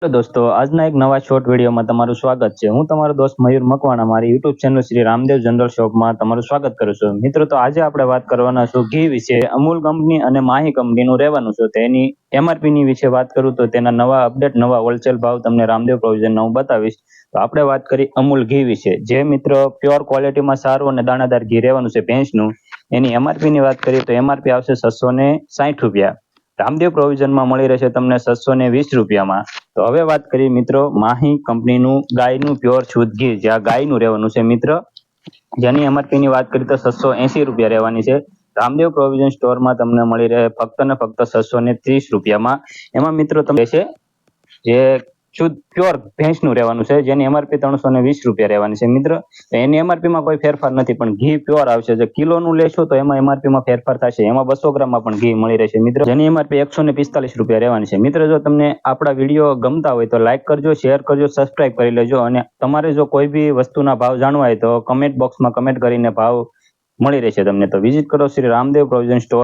Hello દોસ્તો, આજના એક નવા શોર્ટ વિડીયોમાં તમારું સ્વાગત છે. હું તમારો દોસ્ત મયુર મકવાણા મારી YouTube channel Shri Ramdev general શોપમાં તમારું સ્વાગત કરું છું. મિત્રો, તો આજે આપણે વાત કરવાના છું ઘી વિશે. અમૂલ કંપની અને માહી કંપનીનું રહેવાનું છે. તેની એમઆરપીની વિશે વાત કરું તો તેના નવા અપડેટ, નવા હોલસેલ ભાવ તમને રામદેવ પ્રોવિઝનના હું બતાવીશ. તો આપણે વાત કરી અમૂલ ઘી વિશે. જે મિત્રો પ્યોર ક્વોલિટીમાં સારું અને દાણાદાર ઘી રહેવાનું છે ભેંસનું, એની એમઆરપીની વાત કરીએ તો એમઆરપી આવશે 660 રૂપિયા. રામદેવ પ્રોવિઝનમાં મળી રહેશે તમને 620 રૂપિયામાં. તો હવે વાત કરીએ મિત્રો માહી કંપનીનું ગાયનું પ્યોર શુદ્ધ ઘી, જે આ ગાયનું રહેવાનું છે મિત્ર, જેની એમઆરપીની વાત કરીએ તો 680 રૂપિયા રહેવાની છે. રામદેવ પ્રોવિઝન સ્ટોરમાં તમને મળી રહે ફક્ત ને ફક્ત 630 રૂપિયામાં. એમાં મિત્રો તમને છે જે શુદ્ધ પ્યોર ભેંસનું રહેવાનું છે, જેની એમઆરપી 320 રૂપિયા રહેવાની છે મિત્ર. એની એમઆરપીમાં કોઈ ફેરફાર નથી, પણ ઘી પ્યોર આવશે. જે કિલોનું લેશો તો એમાં એમઆરપીમાં ફેરફાર થશે. એમાં 200 ગ્રામમાં પણ ઘી મળી રહેશે મિત્ર, જેની એમઆરપી 145 રૂપિયા રહેવાની છે. મિત્ર, જો તમને આપણા વિડીયો ગમતા હોય તો લાઈક કરજો, શેર કરજો, સબસ્ક્રાઇબ કરી લેજો. અને તમારે જો કોઈ બી વસ્તુના ભાવ જાણવા હોય તો કમેન્ટ બોક્સમાં કમેન્ટ કરીને ભાવ મળી રહેશે તમને. તો વિઝિટ કરો શ્રી રામદેવ પ્રોવિઝન સ્ટોર.